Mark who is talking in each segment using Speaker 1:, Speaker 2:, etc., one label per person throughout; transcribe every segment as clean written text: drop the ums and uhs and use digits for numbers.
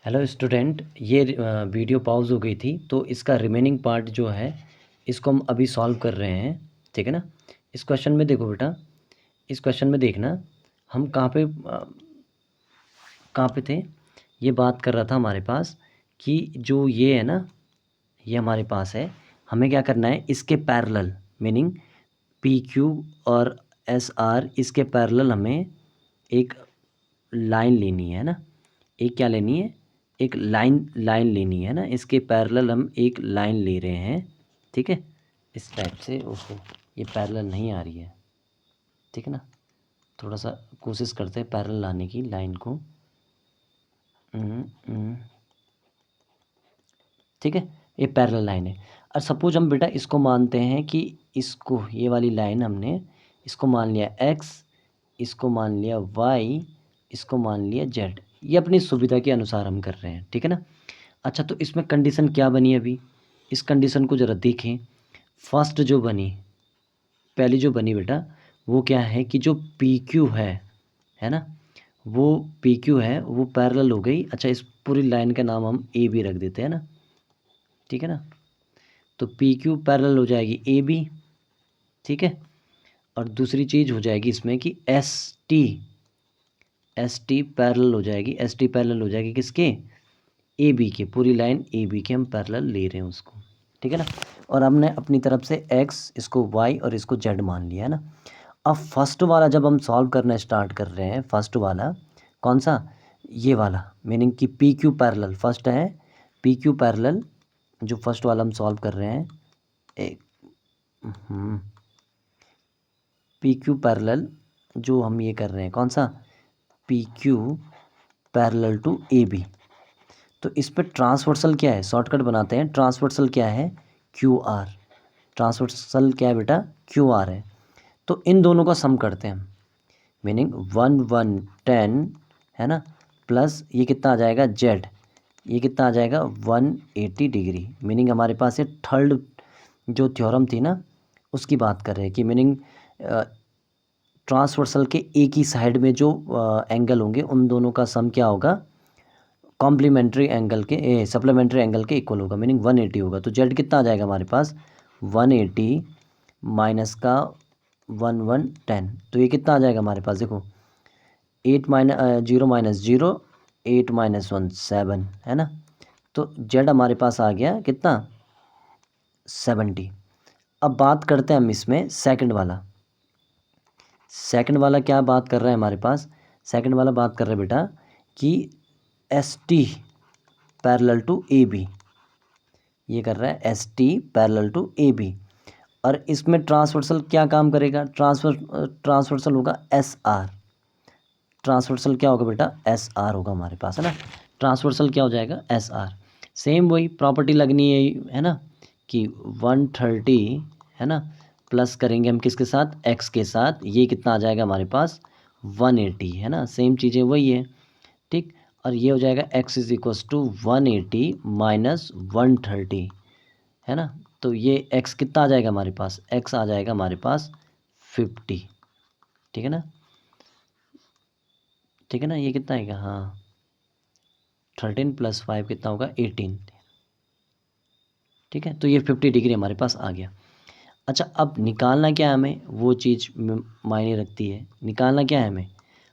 Speaker 1: Hello student, ये video pause हो गई थी तो इसका रिमेनिंग पार्ट जो है इसको हम अभी सॉल्व कर रहे हैं। ठीक है ना। इस क्वेश्चन में देखो बेटा, इस क्वेश्चन में देखना हम कहाँ पे थे। ये बात कर रहा था हमारे पास कि जो ये है ना, ये हमारे पास है, हमें क्या करना है, इसके पैरेलल मीनिंग पी क्यू और एस आर, इसके पैरेलल हमें एक लाइन लेनी है ना। एक क्या लेनी है, एक लाइन लेनी है ना। इसके पैरेलल हम एक लाइन ले रहे हैं। ठीक है, इस टाइप से। ओहो, ये पैरेलल नहीं आ रही है। ठीक है ना, थोड़ा सा कोशिश करते हैं पैरेलल लाने की लाइन को। ठीक है, ये पैरेलल लाइन है। और सपोज हम बेटा इसको मानते हैं कि इसको, ये वाली लाइन हमने इसको मान लिया एक्स, इसको मान लिया वाई, इसको मान लिया जेड। ये अपनी सुविधा के अनुसार हम कर रहे हैं। ठीक है ना। अच्छा, तो इसमें कंडीशन क्या बनी अभी, इस कंडीशन को ज़रा देखें। फर्स्ट जो बनी, पहली जो बनी बेटा, वो क्या है कि जो पी क्यू है ना, वो पी क्यू है, वो पैरेलल हो गई। अच्छा, इस पूरी लाइन का नाम हम ए बी रख देते हैं ना। ठीक है ना, तो पी क्यू पैरेलल हो जाएगी ए बी। ठीक है, और दूसरी चीज़ हो जाएगी इसमें कि एस टी पैरेलल हो जाएगी। एस टी पैरेलल हो जाएगी किसके, ए बी के। पूरी लाइन ए बी के हम पैरेलल ले रहे हैं उसको। ठीक है ना। और हमने अपनी तरफ से एक्स, इसको वाई और इसको जेड मान लिया है ना। अब फर्स्ट वाला जब हम सॉल्व करना स्टार्ट कर रहे हैं, फर्स्ट वाला कौन सा, ये वाला, मीनिंग कि पी क्यू पैरेलल फर्स्ट है। पी क्यू पैरेलल जो फर्स्ट वाला हम सॉल्व कर रहे हैं, एक पी क्यू पैरेलल जो हम ये कर रहे हैं, कौन सा, P Q parallel to A B. तो इस पर ट्रांसवर्सल क्या है, शॉर्टकट बनाते हैं। ट्रांसवर्सल क्या है, क्यू आर। ट्रांसवर्सल क्या है बेटा, क्यू आर है। तो इन दोनों का सम करते हैं, मीनिंग 1 1 10 है ना, प्लस ये कितना आ जाएगा जेड, ये कितना आ जाएगा 180 डिग्री। मीनिंग हमारे पास ये थर्ड जो थ्योरम थी ना, उसकी बात कर रहे हैं कि मीनिंग ट्रांसवर्सल के एक ही साइड में जो एंगल होंगे उन दोनों का सम क्या होगा, कॉम्प्लीमेंट्री एंगल के, सप्लीमेंट्री एंगल के इक्वल होगा। मीनिंग 180 होगा। तो जेड कितना आ जाएगा हमारे पास, 180 माइनस का 1110। तो ये कितना आ जाएगा हमारे पास, देखो 8 माइनस 0 माइनस 0, 8 माइनस 1 7 है ना। तो जेड हमारे पास आ गया कितना, 70। अब बात करते हैं हम इसमें सेकंड वाला। सेकंड वाला क्या बात कर रहा है हमारे पास, सेकंड वाला बात कर रहे हैं बेटा कि S T parallel to A B. ये कर रहा है S T parallel to A B. और इसमें ट्रांसवर्सल क्या काम करेगा, ट्रांसवर्सल होगा एस आर। ट्रांसवर्सल क्या होगा बेटा, एस आर होगा हमारे पास, है ना। ट्रांसवर्सल क्या हो जाएगा, एस आर। सेम वही प्रॉपर्टी लगनी है ना, कि 130 है ना, प्लस करेंगे हम किसके साथ, एक्स के साथ। ये कितना आ जाएगा हमारे पास, 180 है ना। सेम चीज़ें वही है। ठीक, और ये हो जाएगा X is equals to 180 minus 130 है ना। तो ये एक्स कितना आ जाएगा हमारे पास, एक्स आ जाएगा हमारे पास 50। ठीक है ना, ठीक है ना। ये कितना आएगा, हाँ 13 प्लस 5 कितना होगा, 18। ठीक है, तो ये 50 डिग्री हमारे पास आ गया। अच्छा, अब निकालना क्या है हमें, वो चीज़ मायने रखती है। निकालना क्या है हमें,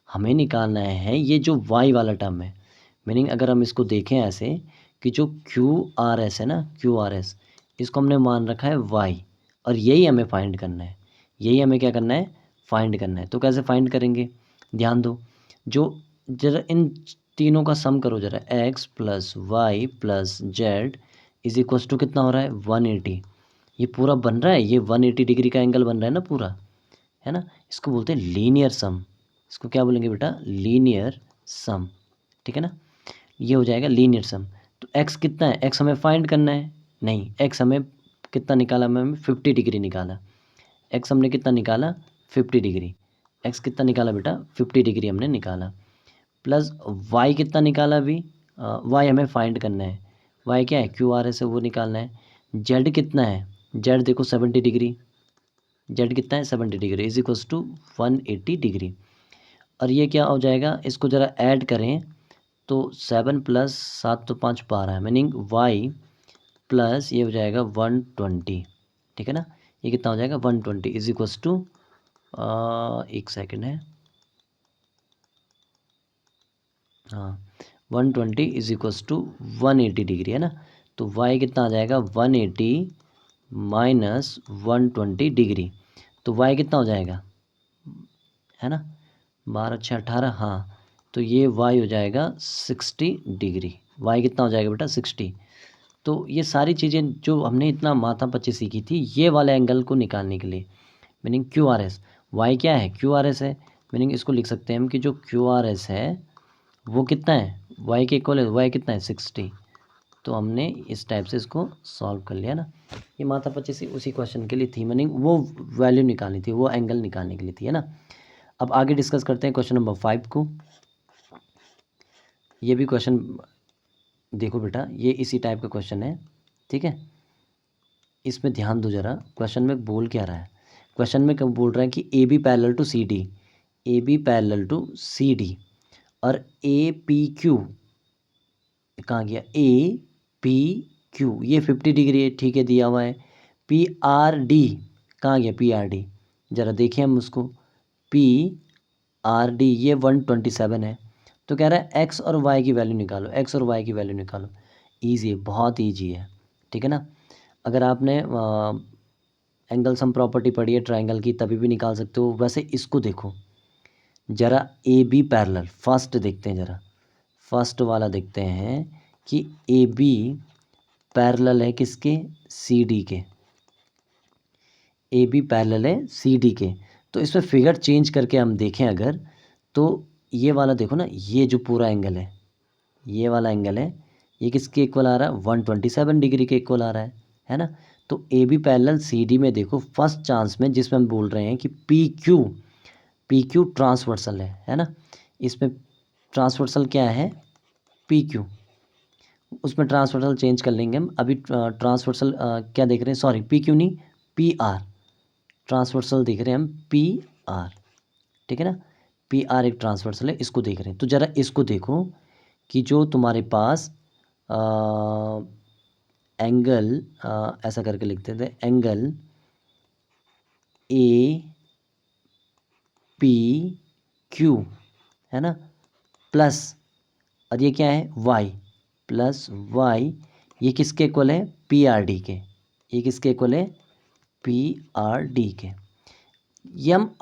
Speaker 1: हमें निकालना है ये जो वाई वाला टर्म है। मीनिंग अगर हम इसको देखें ऐसे कि जो क्यू आर एस है ना, क्यू आर एस, इसको हमने मान रखा है वाई, और यही हमें फाइंड करना है। यही हमें क्या करना है, फाइंड करना है। तो कैसे फाइंड करेंगे, ध्यान दो। जो जरा इन तीनों का सम करो जरा, X plus Y plus Z is equals to कितना हो रहा है, 180। ये पूरा बन रहा है, ये 180 डिग्री का एंगल बन रहा है ना पूरा, है ना। इसको बोलते हैं लीनियर सम। इसको क्या बोलेंगे बेटा, लीनियर सम। ठीक है ना, ये हो जाएगा लीनियर सम। तो एक्स कितना है, एक्स हमें फाइंड करना है, नहीं एक्स हमें कितना निकाला, हमें 50 डिग्री निकाला। एक्स हमने कितना निकाला, 50 डिग्री। एक्स कितना निकाला बेटा, 50 डिग्री हमने निकाला। प्लस वाई कितना निकाला अभी, वाई हमें फाइंड करना है। वाई क्या है, क्यू आर एस है, वो निकालना है। जेड कितना है, जेड देखो 70 डिग्री। जेड कितना है, 70 degree is equals to 180 degree. और ये क्या हो जाएगा, इसको ज़रा ऐड करें तो 7 प्लस 7 तो 5 12 है, मीनिंग y प्लस ये हो जाएगा 120, ठीक है ना। ये कितना हो जाएगा 120 इज इक्वस टू, एक सेकेंड है, हाँ 120 इज इक्वस टू 180 डिग्री है ना। तो y कितना आ जाएगा 180 माइनस 120 डिग्री, तो y कितना हो जाएगा, है ना 12 6 18, हाँ तो ये y हो जाएगा 60 डिग्री। y कितना हो जाएगा बेटा 60। तो ये सारी चीज़ें जो हमने इतना माथा पच्ची सीखी थी ये वाले एंगल को निकालने के लिए, meaning Q R S, Y क्या है क्यू आर एस है, मीनिंग इसको लिख सकते हैं हम कि जो क्यू आर एस है वो कितना है, वाई के इक्वल है, वाई कितना है 60। तो हमने इस टाइप से इसको सॉल्व कर लिया ना। ये माथा पच्ची सी उसी क्वेश्चन के लिए थी, मीनिंग वो वैल्यू निकालनी थी, वो एंगल निकालने के लिए थी, है ना। अब आगे डिस्कस करते हैं क्वेश्चन नंबर 5 को। ये भी क्वेश्चन देखो बेटा, ये इसी टाइप का क्वेश्चन है, ठीक है। इसमें ध्यान दो जरा, क्वेश्चन में बोल क्या रहा है। क्वेश्चन में कब बोल रहा है कि A B parallel to C D, A B parallel to C D, और ए पी क्यू कहाँ गया, ए पी क्यू ये 50 डिग्री है, ठीक है दिया हुआ है। पी आर डी कहाँ गया, पी आर डी ज़रा देखें हम उसको, पी आर डी ये 127 है। तो कह रहा है एक्स और वाई की वैल्यू निकालो, एक्स और वाई की वैल्यू निकालो। ईजी है, बहुत ईजी है, ठीक है ना। अगर आपने एंगल सम प्रॉपर्टी पढ़ी है ट्राइंगल की तभी भी निकाल सकते हो। वैसे इसको देखो ज़रा, ए बी पैरेलल फर्स्ट देखते हैं ज़रा, फर्स्ट वाला देखते हैं कि ए बी पैरेलल है किसके, सी डी के, ए बी पैरेलल है सी डी के। तो इसमें फिगर चेंज करके हम देखें अगर, तो ये वाला देखो ना, ये जो पूरा एंगल है, ये वाला एंगल है, ये किसके इक्वल आ रहा है 127 डिग्री के इक्वल आ रहा है ना। तो A B parallel C D में देखो फर्स्ट चांस में जिसमें हम बोल रहे हैं कि पी क्यू ट्रांसवर्सल है ना। इसमें ट्रांसवर्सल क्या है, पी क्यू, उसमें ट्रांसवर्सल चेंज कर लेंगे हम। अभी ट्रांसवर्सल क्या देख रहे हैं, सॉरी पी क्यू नहीं, पी आर, ट्रांसवर्सल देख रहे हैं हम पी आर, ठीक है ना। पी आर एक ट्रांसवर्सल है, इसको देख रहे हैं। तो ज़रा इसको देखो कि जो तुम्हारे पास एंगल ऐसा करके लिखते थे, एंगल ए पी क्यू है ना, प्लस, और ये क्या है वाई, प्लस वाई, ये किसके इक्वल है पी आर डी के, ये किसके इक्वल है पी आर डी के। ये हम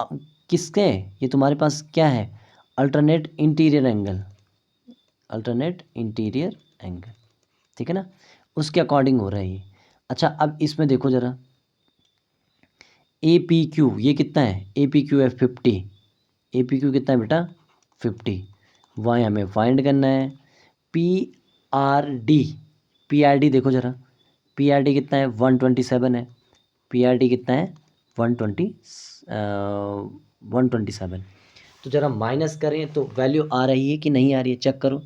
Speaker 1: किसके, ये तुम्हारे पास क्या है alternate interior angle, alternate interior angle, ठीक है ना, उसके अकॉर्डिंग हो रहा है ये। अच्छा अब इसमें देखो ज़रा, ए पी क्यू ये कितना है, ए पी क्यू है 50, ए पी क्यू कितना है बेटा 50, वाई हमें फाइंड करना है। P R D, P R D देखो ज़रा, पी आर डी कितना है 127 है, पी आर डी कितना है 127। तो ज़रा माइनस करें तो वैल्यू आ रही है कि नहीं आ रही है, चेक करो।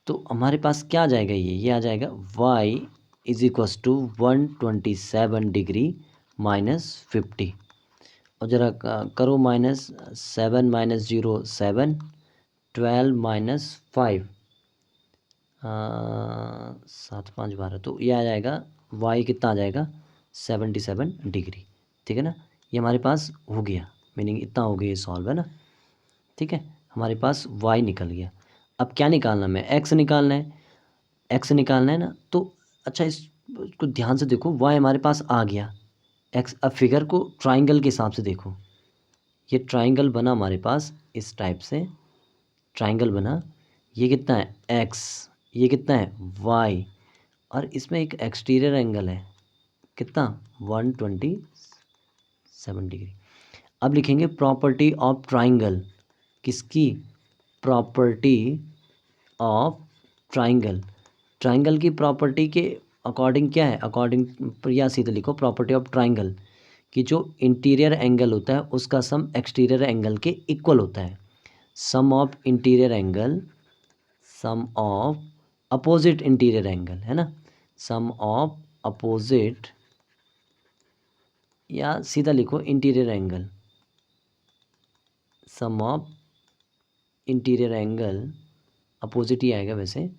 Speaker 1: तो हमारे पास क्या आ जाएगा, ये आ जाएगा y is equals to 127 degree minus 50, और ज़रा करो माइनस, 7 माइनस 0 7, 12 माइनस 5, 7 5 12, तो ये आ जाएगा y कितना आ जाएगा 77 डिग्री, ठीक है ना। ये हमारे पास हो गया, मीनिंग इतना हो गया ये सॉल्व है ना, ठीक है। हमारे पास y निकल गया। अब क्या निकालना, मैं x निकालना है, x निकालना है ना। तो अच्छा इसको ध्यान से देखो, y हमारे पास आ गया x। अब फिगर को ट्राइंगल के हिसाब से देखो, ये ट्राइंगल बना हमारे पास इस टाइप से, ट्राइंगल बना, ये कितना है x, ये कितना है y, और इसमें एक एक्सटीरियर एंगल है कितना 127 डिग्री। अब लिखेंगे प्रॉपर्टी ऑफ ट्राइंगल, किसकी, प्रॉपर्टी ऑफ ट्राइंगल, ट्राइंगल की प्रॉपर्टी के अकॉर्डिंग क्या है, अकॉर्डिंग या सीधे लिखो प्रॉपर्टी ऑफ ट्राइंगल कि जो इंटीरियर एंगल होता है उसका सम एक्सटीरियर एंगल के इक्वल होता है। Sum of interior angle, sum of opposite interior angle है ना, सम ऑफ अपोजिट, या सीधा लिखो interior angle, sum of interior angle opposite ही आएगा वैसे,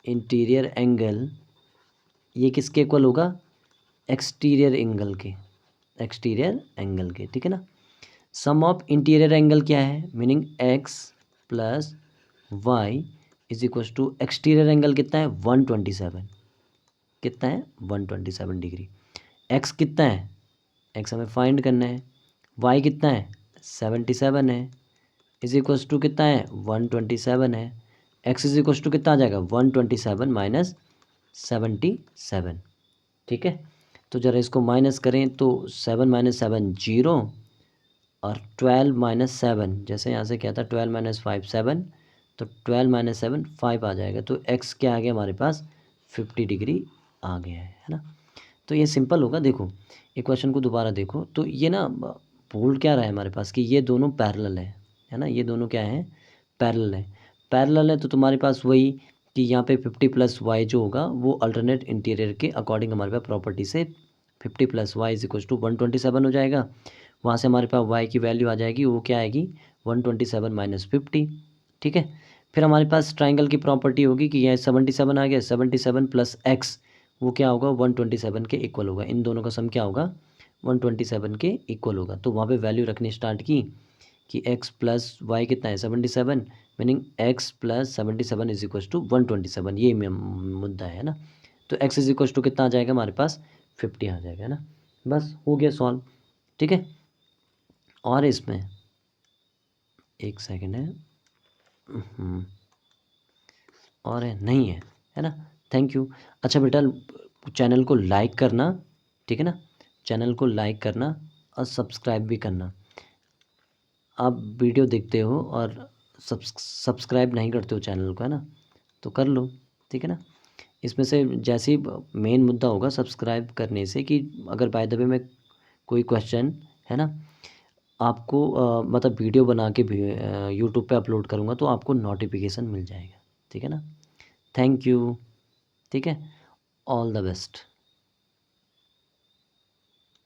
Speaker 1: इंटीरियर एंगल ये किसके इक्वल होगा, एक्सटीरियर एंगल के, एक्सटीरियर एंगल के, ठीक है ना। सम ऑफ इंटीरियर एंगल क्या है, meaning X plus Y is equal to exterior angle कितना है 127, कितना है 127 डिग्री। एक्स कितना है, एक्स हमें फाइंड करना है, वाई कितना है 77 है, इज इक्वल टू कितना है 127 है, एक्स इज इक्वल टू कितना आ जाएगा 127 माइनस 77, ठीक है। तो ज़रा इसको माइनस करें तो 7 माइनस 7 जीरो और 12 माइनस 7, जैसे यहाँ से क्या था 12 माइनस 5 7, तो 12 माइनस 7 5 आ जाएगा। तो एक्स क्या आ गया हमारे पास 50 डिग्री आ गया है ना। तो ये सिंपल होगा। देखो ये क्वेश्चन को दोबारा देखो तो ये ना बोल क्या रहा है हमारे पास कि ये दोनों पैरेलल है ना, ये दोनों क्या है पैरेलल है। पैरेलल है तो तुम्हारे पास वही कि यहाँ पे 50 प्लस वाई जो होगा वो अल्टरनेट इंटीरियर के अकॉर्डिंग हमारे पास प्रॉपर्टी से 50 plus Y is equal to 127 हो जाएगा। वहाँ से हमारे पास वाई की वैल्यू आ जाएगी, वो क्या आएगी 127 माइनस 50, ठीक है। फिर हमारे पास ट्राइंगल की प्रॉपर्टी होगी कि यह 77 आ गया, 77 प्लस एक्स वो क्या होगा 127 के इक्वल होगा। इन दोनों का सम क्या होगा 127 के इक्वल होगा। तो वहाँ पे वैल्यू रखनी स्टार्ट की कि x प्लस वाई कितना है 77, meaning x plus 77 is equal to 127, ये मुद्दा है ना। तो x इज इक्वल टू कितना आ जाएगा हमारे पास 50 आ जाएगा ना। बस हो गया सॉल्व, ठीक है। और इसमें एक सेकेंड है, और है नहीं है ना। Thank you. अच्छा बेटा चैनल को लाइक करना, ठीक है ना, चैनल को लाइक करना और सब्सक्राइब भी करना। आप वीडियो देखते हो और सब्सक्राइब नहीं करते हो चैनल को, है ना, तो कर लो, ठीक है ना। इसमें से जैसे ही मेन मुद्दा होगा सब्सक्राइब करने से कि अगर बाय द वे में कोई क्वेश्चन है ना आपको मतलब वीडियो बना के यूट्यूब पे अपलोड करूँगा तो आपको नोटिफिकेशन मिल जाएगा, ठीक है ना। थैंक यू, ठीक है, ऑल द बेस्ट।